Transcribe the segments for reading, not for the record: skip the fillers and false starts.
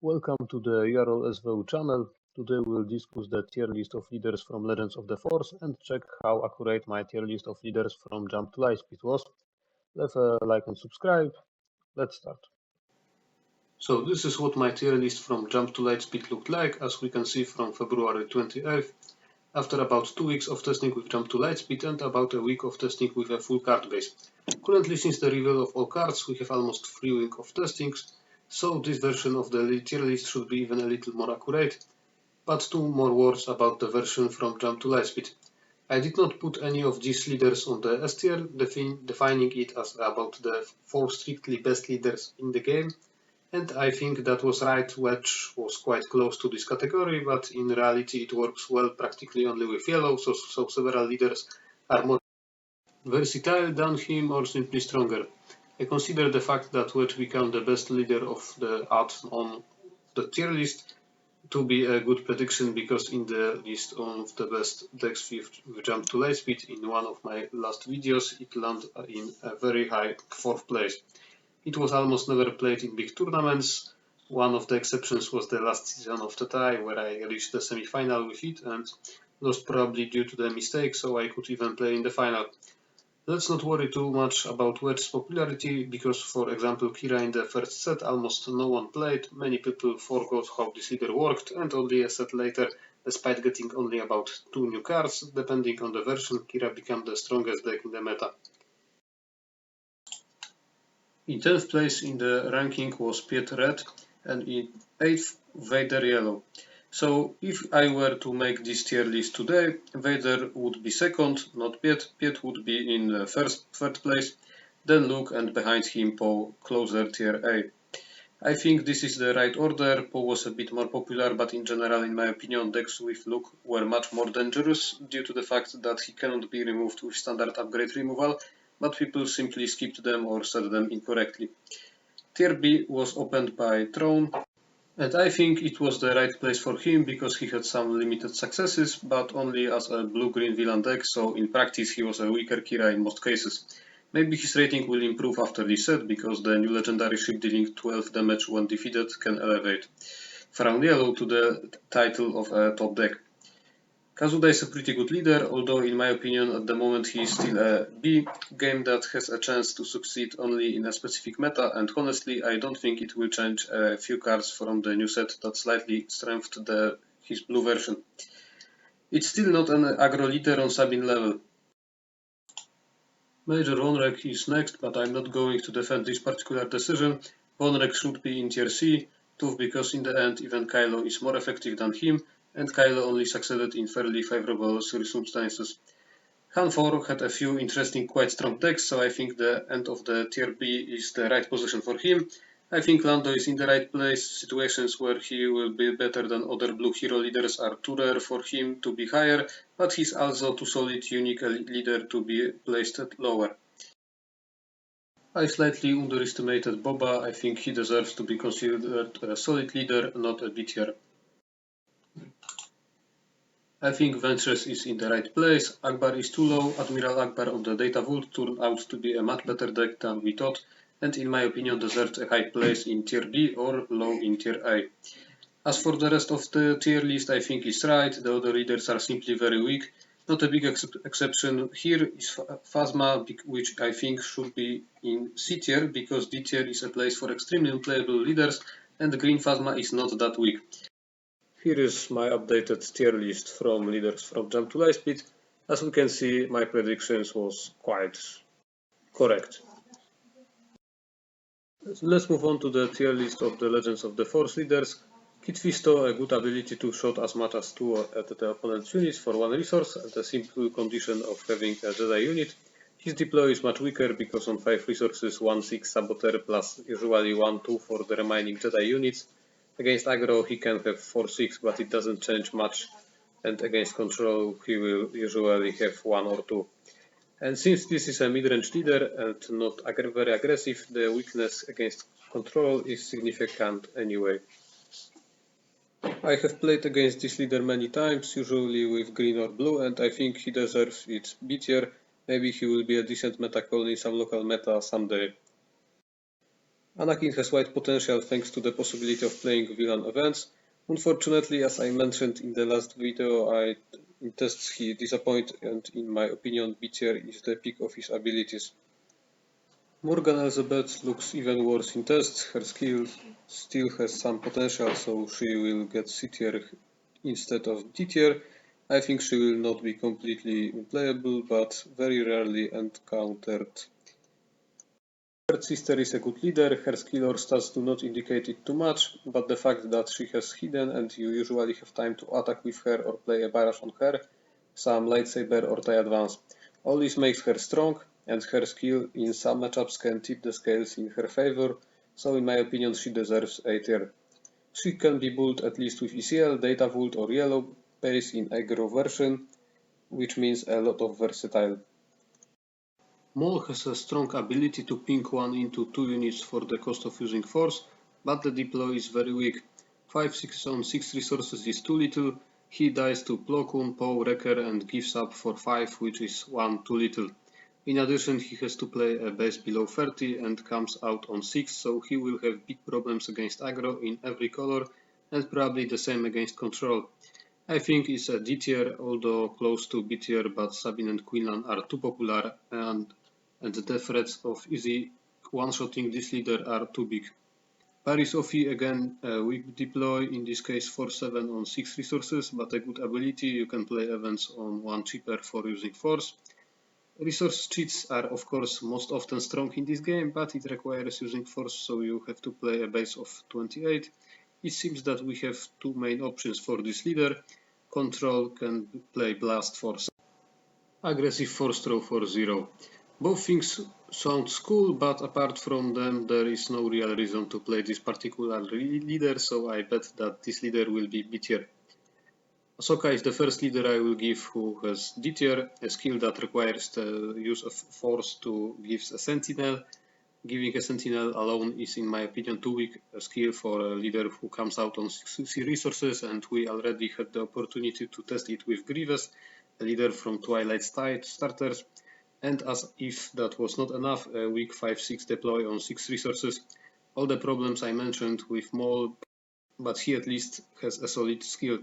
Welcome to the Jarol SVU channel. Today we will discuss the tier list of leaders from Legends of the Force and check how accurate my tier list of leaders from Jump to Lightspeed was. Leave a like and subscribe. Let's start. So this is what my tier list from Jump to Lightspeed looked like, as we can see from February 28th, after about 2 weeks of testing with Jump to Lightspeed and about a week of testing with a full card base. Currently, since the reveal of all cards, we have almost 3 weeks of testings, so this version of the tier list should be even a little more accurate. But two more words about the version from Jump to Lightspeed. I did not put any of these leaders on the S tier, defining it as about the 4 strictly best leaders in the game, and I think that was right. Wedge was quite close to this category, but in reality it works well practically only with yellow, so several leaders are more versatile than him or simply stronger. I consider the fact that Wedge became the best leader of the add on the tier list to be a good prediction, because in the list of the best decks with Jump to Lightspeed in one of my last videos it landed in a very high 4th place. It was almost never played in big tournaments. One of the exceptions was the last season of TTI, where I reached the semi-final with it and lost probably due to the mistake, so I could even play in the final. Let's not worry too much about Wedge's popularity, because for example Kira in the first set almost no one played, many people forgot how this leader worked, and only a set later, despite getting only about 2 new cards, depending on the version, Kira became the strongest deck in the meta. In 10th place in the ranking was Piet Red, and in 8th Vader Yellow. So if I were to make this tier list today, Vader would be second, not Piet. Piet would be in the third place, then Luke, and behind him Poe, closer tier A. I think this is the right order. Poe was a bit more popular, but in general, in my opinion, decks with Luke were much more dangerous due to the fact that he cannot be removed with standard upgrade removal, but people simply skipped them or set them incorrectly. Tier B was opened by Throne, and I think it was the right place for him because he had some limited successes, but only as a blue-green villain deck, so in practice he was a weaker Kira in most cases. Maybe his rating will improve after this set, because the new legendary ship dealing 12 damage when defeated can elevate Frown Yellow to the title of a top deck. Kazuda is a pretty good leader, although in my opinion at the moment he is still a B game that has a chance to succeed only in a specific meta, and honestly I don't think it will change a few cards from the new set that slightly strengthened his blue version. It's still not an aggro leader on Sabin level. Major Vonrek is next, but I'm not going to defend this particular decision. Vonrek should be in tier C, too, because in the end even Kylo is more effective than him, and Kylo only succeeded in fairly favorable circumstances. Han 4 had a few interesting, quite strong decks, so I think the end of the tier B is the right position for him. I think Lando is in the right place. Situations where he will be better than other blue hero leaders are too rare for him to be higher, but he's also too solid, unique a leader to be placed lower. I slightly underestimated Boba. I think he deserves to be considered a solid leader, not a B tier. I think Ventress is in the right place. Akbar is too low. Admiral Akbar on the Data Vault turned out to be a much better deck than we thought, and in my opinion deserved a high place in tier B or low in tier A. As for the rest of the tier list, I think it's right. The other leaders are simply very weak. Not a big exception here is Phasma, which I think should be in C tier, because D tier is a place for extremely unplayable leaders, and the green Phasma is not that weak. Here is my updated tier list from leaders from Jump to Lightspeed. As we can see, my predictions was quite correct. Let's move on to the tier list of the Legends of the Force leaders. Kit Fisto, a good ability to shot as much as 2 at the opponent's units for 1 resource, and a simple condition of having a Jedi unit. His deploy is much weaker because on 5 resources 1/6 Saboteur plus usually 1/2 for the remaining Jedi units. Against aggro he can have 4/6, but it doesn't change much, and against control he will usually have 1 or 2. And since this is a mid-range leader and not very aggressive, the weakness against control is significant anyway. I have played against this leader many times, usually with green or blue, and I think he deserves its B tier. Maybe he will be a decent meta clone in some local meta someday. Anakin has wide potential thanks to the possibility of playing villain events. Unfortunately, as I mentioned in the last video, in tests he disappointed, and in my opinion B tier is the peak of his abilities. Morgan Elizabeth looks even worse in tests. Her skill still has some potential, so she will get C tier instead of D tier. I think she will not be completely unplayable, but very rarely encountered. Third sister is a good leader. Her skill or stats do not indicate it too much, but the fact that she has hidden and you usually have time to attack with her or play a barrage on her, some lightsaber or tie advance. All this makes her strong, and her skill in some matchups can tip the scales in her favor, so in my opinion she deserves A tier. She can be built at least with ECL, Data Vault or Yellow base in aggro version, which means a lot of versatile. Maul has a strong ability to ping one into 2 units for the cost of using force, but the deploy is very weak. 5-6 on 6 resources is too little. He dies to Plo Koon, Poe, Wrecker and gives up for 5, which is 1 too little. In addition, he has to play a base below 30 and comes out on 6, so he will have big problems against aggro in every color and probably the same against control. I think it's a D tier, although close to B tier, but Sabine and Quinlan are too popular and the threats of easy one-shotting this leader are too big. Paris Ophi again a weak deploy, in this case 4-7 on 6 resources, but a good ability. You can play events on 1 cheaper for using force. Resource cheats are of course most often strong in this game, but it requires using force, so you have to play a base of 28. It seems that we have two main options for this leader. Control can play blast force. Aggressive force throw for 0. Both things sound cool, but apart from them there is no real reason to play this particular leader, so I bet that this leader will be B tier. Ahsoka is the first leader I will give who has D tier, a skill that requires the use of force to give a sentinel. Giving a sentinel alone is in my opinion too weak a skill for a leader who comes out on 6 resources, and we already had the opportunity to test it with Grievous, a leader from Twilight's Tide starters, and as if that was not enough, a weak 5-6 deploy on 6 resources. All the problems I mentioned with Maul, but he at least has a solid skill.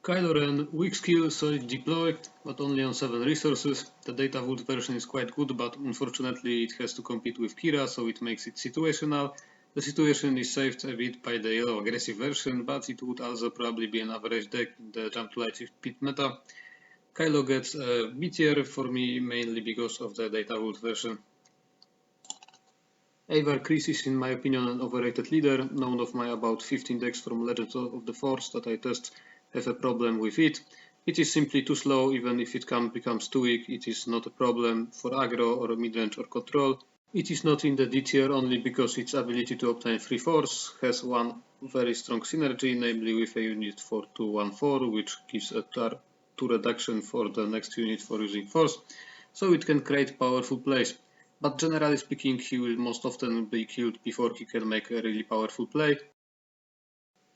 Kylo Ren, weak skill, solid deploy, but only on 7 resources. The Data Vault version is quite good, but unfortunately it has to compete with Kira, so it makes it situational. The situation is saved a bit by the yellow aggressive version, but it would also probably be an average deck in the Jump to Light Speed meta. Kylo gets a B tier for me, mainly because of the Data Vault version. Avar Kriss is in my opinion an overrated leader. None of my about 15 decks from Legends of the Force that I test have a problem with it. It is simply too slow. Even if it becomes too weak, it is not a problem for aggro or midrange or control. It is not in the D tier only because its ability to obtain free force has one very strong synergy, namely with a unit for 2-1-4, which gives a 2 reduction for the next unit for using force, so it can create powerful plays. But generally speaking, he will most often be killed before he can make a really powerful play.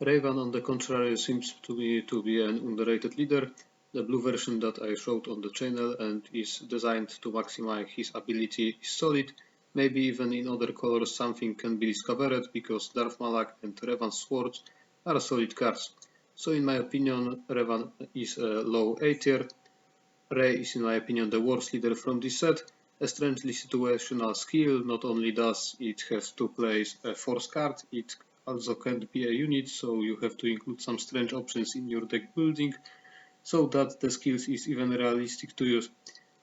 Raven, on the contrary, seems to me to be an underrated leader. The blue version that I showed on the channel and is designed to maximize his ability is solid. Maybe even in other colors something can be discovered, because Darth Malak and Revan's swords are solid cards. So in my opinion, Revan is a low A tier. Rey is in my opinion the worst leader from this set. A strangely situational skill. Not only does it have to place a force card, it also can't be a unit, so you have to include some strange options in your deck building so that the skills is even realistic to use.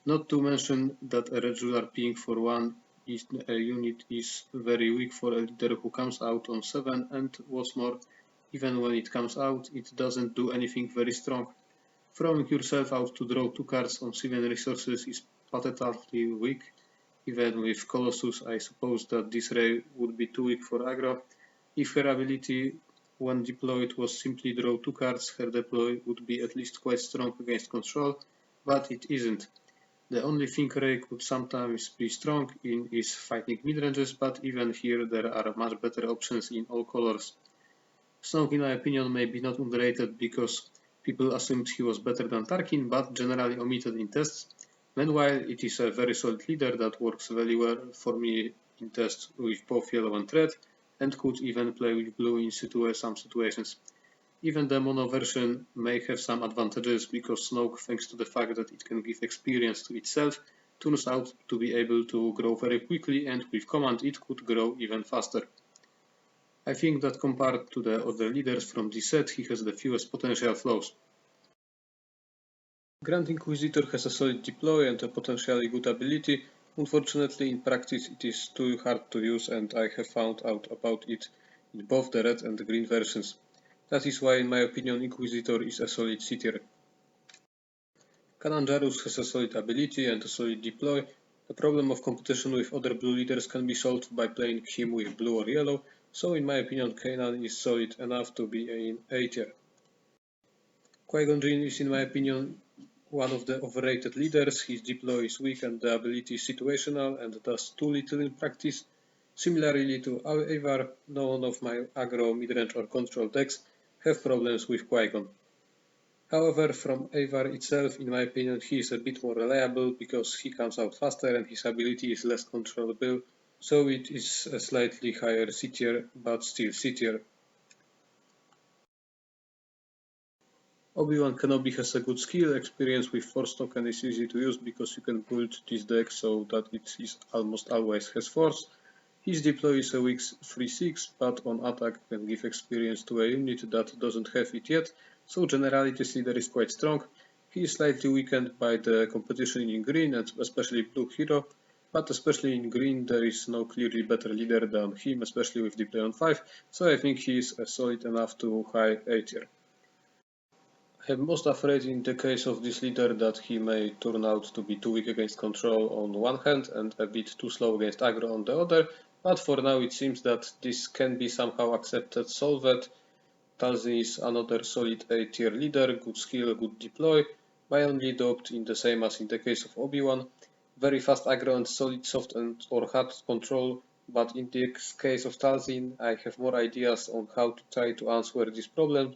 Not to mention that a regular ping for one unit is very weak for a leader who comes out on 7, and what's more, even when it comes out, it doesn't do anything very strong. Throwing yourself out to draw 2 cards on 7 resources is pathetically weak. Even with Colossus, I suppose that this Rey would be too weak for aggro. If her ability when deployed was simply draw 2 cards, her deploy would be at least quite strong against control, but it isn't. The only thing Rey could sometimes be strong in is fighting midranges, but even here there are much better options in all colors. Snoke, in my opinion, may be not underrated because people assumed he was better than Tarkin, but generally omitted in tests. Meanwhile, it is a very solid leader that works very well for me in tests with both yellow and red, and could even play with blue in some situations. Even the mono version may have some advantages because Snoke, thanks to the fact that it can give experience to itself, turns out to be able to grow very quickly, and with command it could grow even faster. I think that compared to the other leaders from this set, he has the fewest potential flaws. Grand Inquisitor has a solid deploy and a potentially good ability. Unfortunately, in practice it is too hard to use, and I have found out about it in both the red and the green versions. That is why, in my opinion, Inquisitor is a solid C tier. Canon Jarus has a solid ability and a solid deploy. The problem of competition with other blue leaders can be solved by playing him with blue or yellow, so in my opinion Kanan is solid enough to be in A tier. Qui-Gon Jinn is in my opinion one of the overrated leaders. His deploy is weak and the ability is situational and does too little in practice. Similarly to Avar, none of my aggro, midrange or control decks have problems with Qui-Gon. However, from Avar itself, in my opinion, he is a bit more reliable because he comes out faster and his ability is less controllable, so it is a slightly higher C tier, but still C tier. Obi-Wan Kenobi has a good skill, experience with Force token is easy to use because you can build this deck so that it is almost always has Force. His deploy is a weak 3-6, but on attack can give experience to a unit that doesn't have it yet, so generally this leader is quite strong. He is slightly weakened by the competition in green and especially blue hero, but especially in green there is no clearly better leader than him, especially with deploy on 5, so I think he is solid enough to high A tier. I am most afraid in the case of this leader that he may turn out to be too weak against control on one hand and a bit too slow against aggro on the other, but for now it seems that this can be somehow accepted, solved. Talzin is another solid A tier leader, good skill, good deploy. My only doubt in the same as in the case of Obi-Wan, very fast aggro and solid soft and or hard control, but in the case of Talzin I have more ideas on how to try to answer this problem,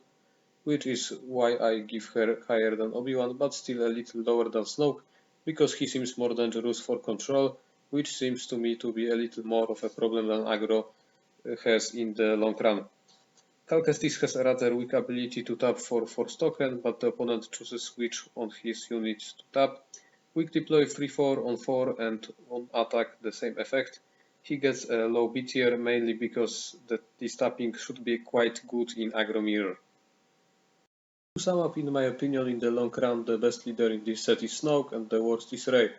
which is why I give her higher than Obi-Wan, but still a little lower than Snoke, because he seems more dangerous for control, which seems to me to be a little more of a problem than aggro has in the long run. Cal Kestis has a rather weak ability to tap for Force token, but the opponent chooses which on his units to tap. Weak deploy 3-4 on 4 and on attack the same effect. He gets a low B tier mainly because this tapping should be quite good in aggro mirror. To sum up, in my opinion, in the long run, the best leader in this set is Snoke and the worst is Rey.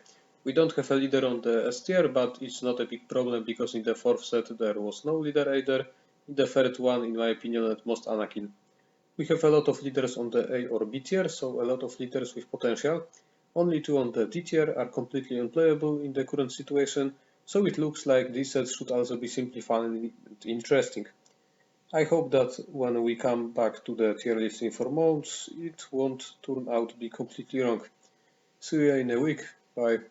We don't have a leader on the S tier, but it's not a big problem because in the fourth set there was no leader either. In the third one, in my opinion, at most Anakin. We have a lot of leaders on the A or B tier, so a lot of leaders with potential. Only two on the D tier are completely unplayable in the current situation, so it looks like this set should also be simply fun and interesting. I hope that when we come back to the tier list in 4 months, it won't turn out to be completely wrong. See you in a week. Bye.